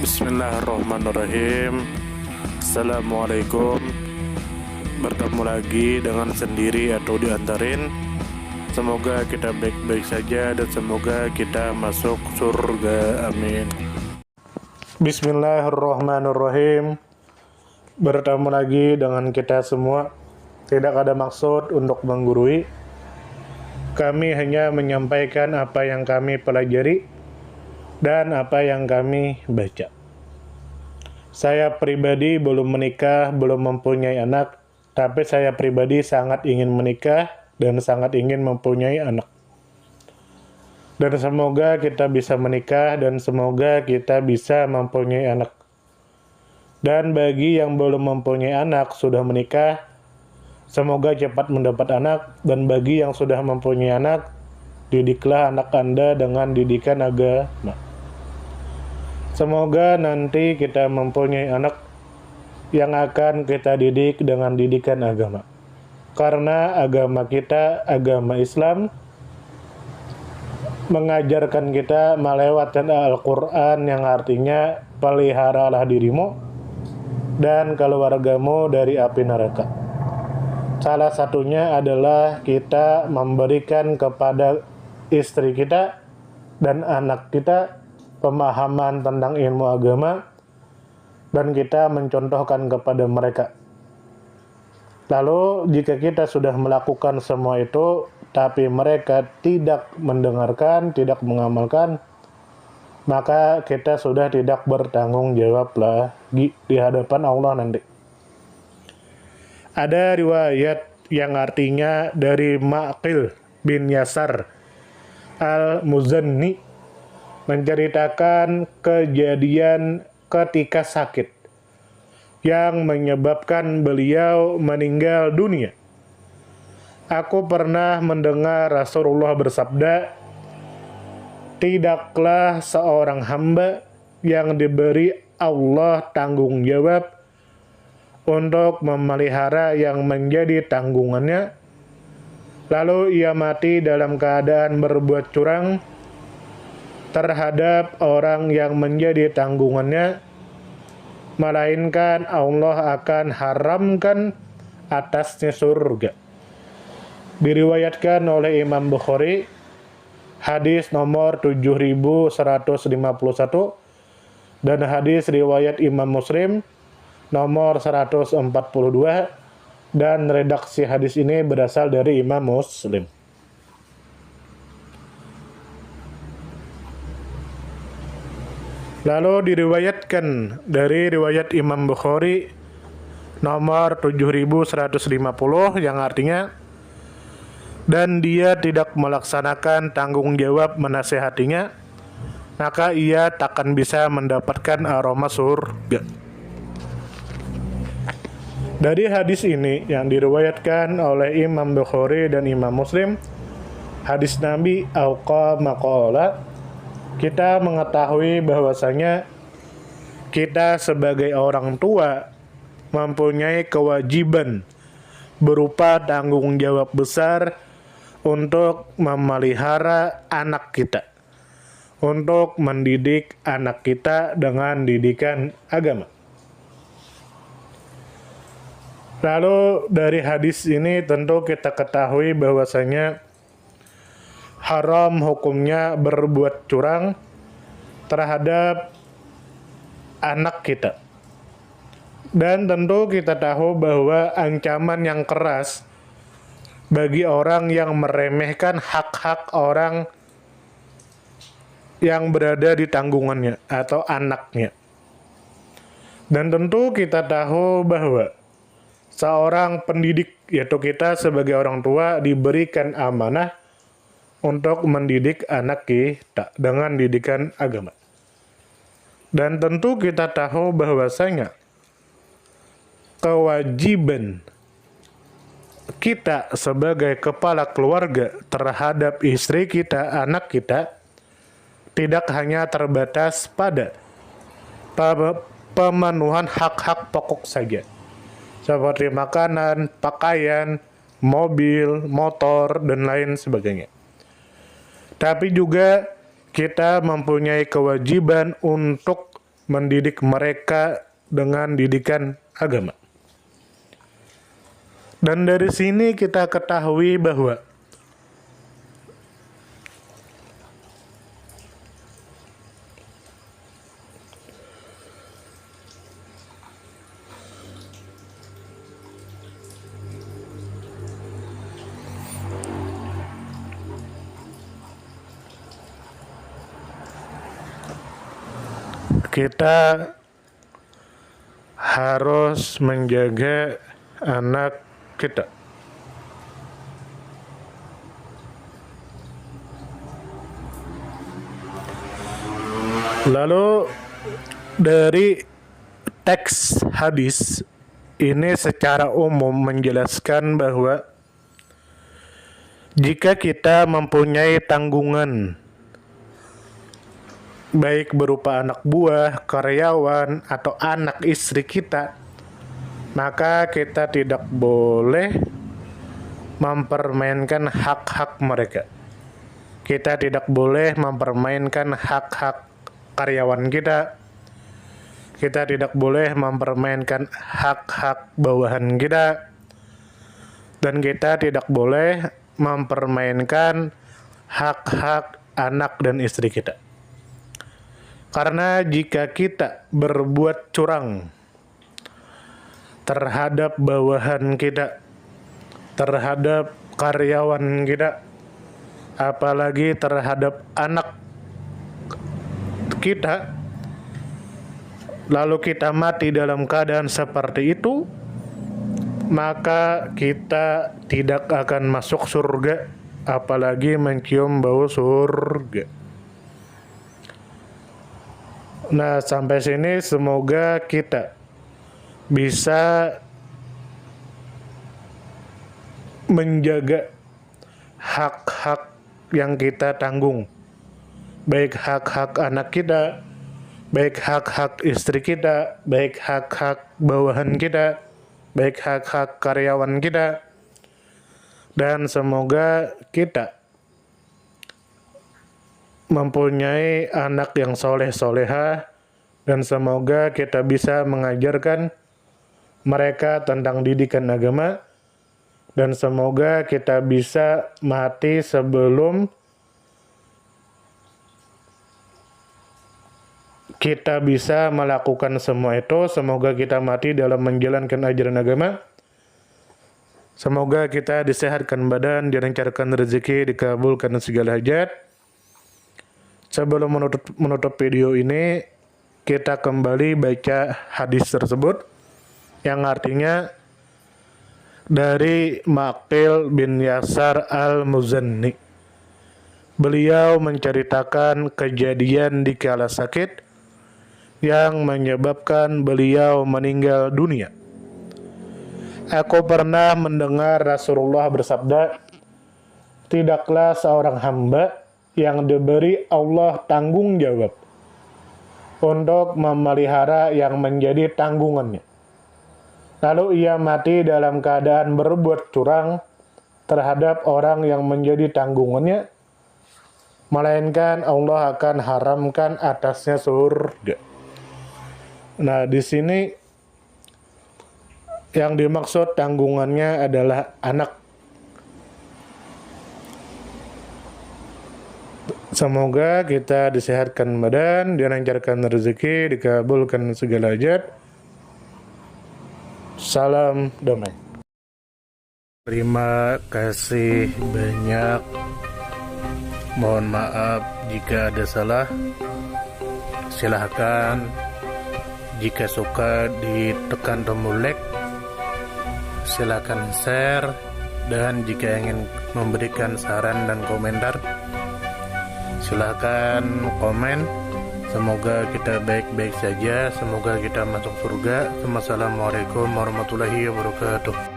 Bismillahirrahmanirrahim. Assalamualaikum. Bertemu lagi dengan sendiri atau diantarin. Semoga kita baik-baik saja dan semoga kita masuk surga. Amin. Bismillahirrahmanirrahim. Bertemu lagi dengan kita semua. Tidak ada maksud untuk menggurui. Kami hanya menyampaikan apa yang kami pelajari dan apa yang kami baca. Saya pribadi belum menikah, belum mempunyai anak, tapi saya pribadi sangat ingin menikah dan sangat ingin mempunyai anak. Dan semoga kita bisa menikah dan semoga kita bisa mempunyai anak. Dan bagi yang belum mempunyai anak, sudah menikah, semoga cepat mendapat anak. Dan bagi yang sudah mempunyai anak, didiklah anak Anda dengan didikan agama. Semoga nanti kita mempunyai anak yang akan kita didik dengan didikan agama. Karena agama kita, agama Islam, mengajarkan kita melewatkan Al-Quran yang artinya peliharalah dirimu dan keluargamu dari api neraka. Salah satunya adalah kita memberikan kepada istri kita dan anak kita pemahaman tentang ilmu agama dan kita mencontohkan kepada mereka. Lalu jika kita sudah melakukan semua itu tapi mereka tidak mendengarkan, tidak mengamalkan, maka kita sudah tidak bertanggung jawab lagi di hadapan Allah nanti. Ada riwayat yang artinya dari Ma'qil bin Yasar al-Muzanni menceritakan kejadian ketika sakit yang menyebabkan beliau meninggal dunia. Aku pernah mendengar Rasulullah bersabda, tidaklah seorang hamba yang diberi Allah tanggung jawab untuk memelihara yang menjadi tanggungannya, lalu ia mati dalam keadaan berbuat curang terhadap orang yang menjadi tanggungannya, melainkan Allah akan haramkan atasnya surga. Diriwayatkan oleh Imam Bukhari, hadis nomor 7151, dan hadis riwayat Imam Muslim nomor 142, dan redaksi hadis ini berasal dari Imam Muslim. Lalu diriwayatkan dari riwayat Imam Bukhari nomor 7150 yang artinya, dan dia tidak melaksanakan tanggung jawab menasehatinya, maka ia takkan bisa mendapatkan aroma surga. Dari hadis ini yang diriwayatkan oleh Imam Bukhari dan Imam Muslim, hadis Nabi Auqa Maqala, kita mengetahui bahwasanya kita sebagai orang tua mempunyai kewajiban berupa tanggung jawab besar untuk memelihara anak kita, untuk mendidik anak kita dengan didikan agama. Lalu dari hadis ini tentu kita ketahui bahwasanya haram hukumnya berbuat curang terhadap anak kita. Dan tentu kita tahu bahwa ancaman yang keras bagi orang yang meremehkan hak-hak orang yang berada di tanggungannya atau anaknya. Dan tentu kita tahu bahwa seorang pendidik, yaitu kita sebagai orang tua, diberikan amanah untuk mendidik anak kita dengan didikan agama. Dan tentu kita tahu bahwasanya kewajiban kita sebagai kepala keluarga terhadap istri kita, anak kita, tidak hanya terbatas pada pemenuhan hak-hak pokok saja, seperti makanan, pakaian, mobil, motor, dan lain sebagainya. Tapi juga kita mempunyai kewajiban untuk mendidik mereka dengan didikan agama. Dan dari sini kita ketahui bahwa kita harus menjaga anak kita. Lalu dari teks hadis ini secara umum menjelaskan bahwa jika kita mempunyai tanggungan baik berupa anak buah, karyawan, atau anak istri kita, maka kita tidak boleh mempermainkan hak-hak mereka. Kita tidak boleh mempermainkan hak-hak karyawan kita. Kita tidak boleh mempermainkan hak-hak bawahan kita. Dan kita tidak boleh mempermainkan hak-hak anak dan istri kita. Karena jika kita berbuat curang terhadap bawahan kita, terhadap karyawan kita, apalagi terhadap anak kita, lalu kita mati dalam keadaan seperti itu, maka kita tidak akan masuk surga, apalagi mencium bau surga. Nah, sampai sini semoga kita bisa menjaga hak-hak yang kita tanggung, baik hak-hak anak kita, baik hak-hak istri kita, baik hak-hak bawahan kita, baik hak-hak karyawan kita, dan semoga kita mempunyai anak yang soleh-soleha, dan semoga kita bisa mengajarkan mereka tentang didikan agama, dan semoga kita bisa mati sebelum kita bisa melakukan semua itu. Semoga kita mati dalam menjalankan ajaran agama. Semoga kita disehatkan badan, dilancarkan rezeki, dikabulkan segala hajat. Sebelum menutup video ini, kita kembali baca hadis tersebut yang artinya dari Maqil bin Yasar al-Muzanni. Beliau menceritakan kejadian di kala sakit yang menyebabkan beliau meninggal dunia. Aku pernah mendengar Rasulullah bersabda, "Tidaklah seorang hamba yang diberi Allah tanggung jawab untuk memelihara yang menjadi tanggungannya, lalu ia mati dalam keadaan berbuat curang terhadap orang yang menjadi tanggungannya, melainkan Allah akan haramkan atasnya surga." Nah, di sini yang dimaksud tanggungannya adalah anak. Semoga kita disehatkan badan, dilancarkan rezeki, dikabulkan segala hajat. Salam damai. Terima kasih banyak. Mohon maaf jika ada salah. Silahkan jika suka ditekan tombol like. Silahkan share. Dan jika ingin memberikan saran dan komentar, silahkan komen. Semoga kita baik-baik saja. Semoga kita masuk surga. Wassalamualaikum warahmatullahi wabarakatuh.